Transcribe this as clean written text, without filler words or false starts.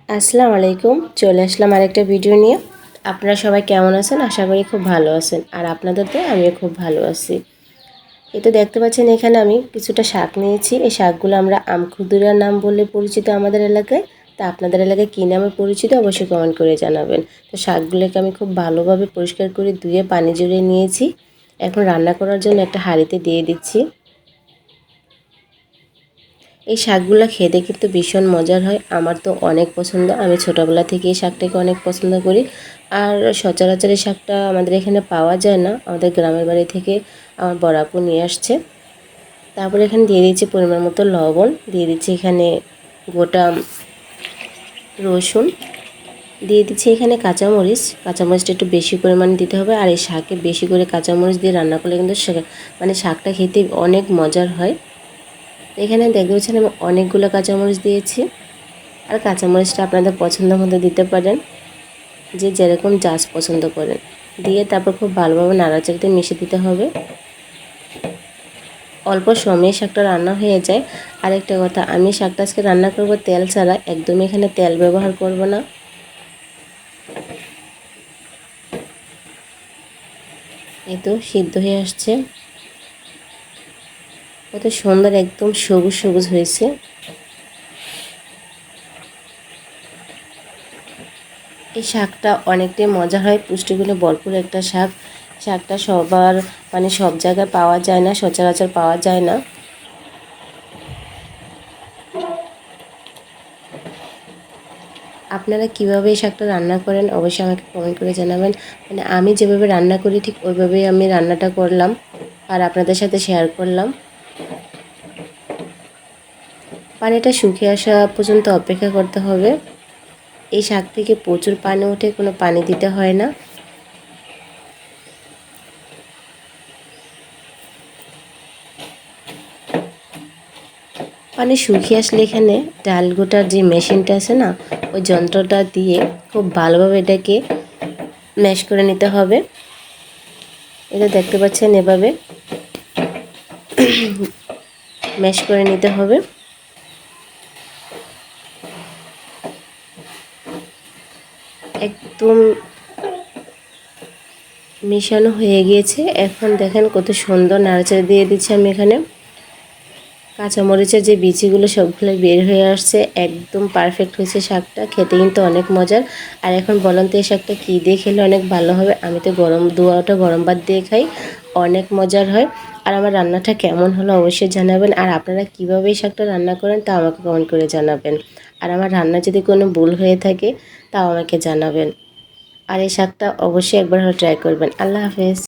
আসসালামু আলাইকুম। চলে আসলাম আরেকটা ভিডিও নিয়ে। আপনারা সবাই কেমন আছেন? আশা করি খুব ভালো আছেন। আর আপনাদের তো আমিও খুব ভালো আছি। এই তো দেখতে পাচ্ছেন এখানে আমি কিছুটা শাক নিয়েছি। এই শাকগুলো আমরা আমখুদুরা নাম বলে পরিচিত আমাদের এলাকায়। তা আপনাদের এলাকায় কী নামে পরিচিত অবশ্যই কমেন্ট করে জানাবেন। তো শাকগুলোকে আমি খুব ভালোভাবে পরিষ্কার করে ধুয়ে পানি ঝরিয়ে নিয়েছি। এখন রান্না করার জন্য একটা হাঁড়িতে দিয়ে দিচ্ছি। এই শাকগুলো খেতে কিন্তু ভীষণ মজার হয়। আমার তো অনেক পছন্দ। আমি ছোটোবেলা থেকে এই শাকটাকে অনেক পছন্দ করি। আর সচরাচর এই শাকটা আমাদের এখানে পাওয়া যায় না। আমাদের গ্রামের বাড়ি থেকে আমার বড় আপু নিয়ে আসছে। তারপরে এখানে দিয়ে দিচ্ছি পরিমাণ মতো লবণ, দিয়ে দিচ্ছি এখানে গোটা রসুন, দিয়ে দিচ্ছি এখানে কাঁচামরিচ। কাঁচামরিচটা একটু বেশি পরিমাণে দিতে হবে। আর এই শাকে বেশি করে কাঁচামরিচ দিয়ে রান্না করলে কিন্তু শাকটা খেতে অনেক মজার হয়। এখানে দেখতে পাচ্ছেন আমি অনেকগুলো কাঁচামরিচ দিয়েছি। আর কাঁচামরিচটা আপনাদের পছন্দ মতো দিতে পারেন, যে যেরকম জাজ পছন্দ করেন। দিয়ে তারপর খুব ভালোভাবে নাড়াচাড়া দিয়ে মিশিয়ে দিতে হবে। অল্প সময়ে শাকটা রান্না হয়ে যায়। আরেকটা কথা, আমি শাকটা আজকে রান্না করব তেল ছাড়া, একদমই এখানে তেল ব্যবহার করব না। এই তো সিদ্ধ হয়ে আসছে, কত সুন্দর একদম সবুজ সবুজ হয়েছে। এই শাকটা অনেকটাই মজা হয়, পুষ্টিগুণে ভরপুর একটা শাক। শাকটা সবার সব জায়গায় পাওয়া যায় না, সচরাচর পাওয়া যায় না। আপনারা কীভাবে এই শাকটা রান্না করেন অবশ্যই আমাকে কমেন্ট করে জানাবেন। আমি যেভাবে রান্না করি ঠিক ওইভাবেই আমি রান্নাটা করলাম আর আপনাদের সাথে শেয়ার করলাম। পানিটা শুকিয়ে আসা পর্যন্ত অপেক্ষা করতে হবে। এই শাক থেকে প্রচুর পানি ওঠে, কোনো পানি দিতে হয় না। পানি শুকিয়ে আসলে এখানে ডাল গোটার যে মেশিনটা আছে না, ওই যন্ত্রটা দিয়ে খুব ভালোভাবে এটাকে ম্যাশ করে নিতে হবে। এটা দেখতে পাচ্ছেন এভাবে ম্যাশ করে নিতে হবে। একদম মিশানো হয়ে গিয়েছে। এখন দেখেন কত সুন্দর নাড়াচাড়া দিয়ে দিচ্ছি আমি এখানে। কাঁচামরিচের যে বিচিগুলো সবগুলো বের হয়ে আসছে, একদম পারফেক্ট হয়েছে শাকটা। খেতে কিন্তু অনেক মজার। আর এখন বলেন তো এই শাকটা কী দিয়ে খেলে অনেক ভালো হবে? আমি তো গরম ভাত দিয়ে খাই, অনেক মজার হয়। আর আমার রান্নাটা কেমন হলো অবশ্যই জানাবেন। আর আপনারা কীভাবে এই শাকটা রান্না করেন তা আমাকে কমেন্ট করে জানাবেন। আর আমার রান্না যদি কোনো ভুল হয়ে থাকে তাও আমাকে জানাবেন। আর এই শাকটা অবশ্যই একবার হলে ট্রাই করবেন। আল্লাহ হাফেজ।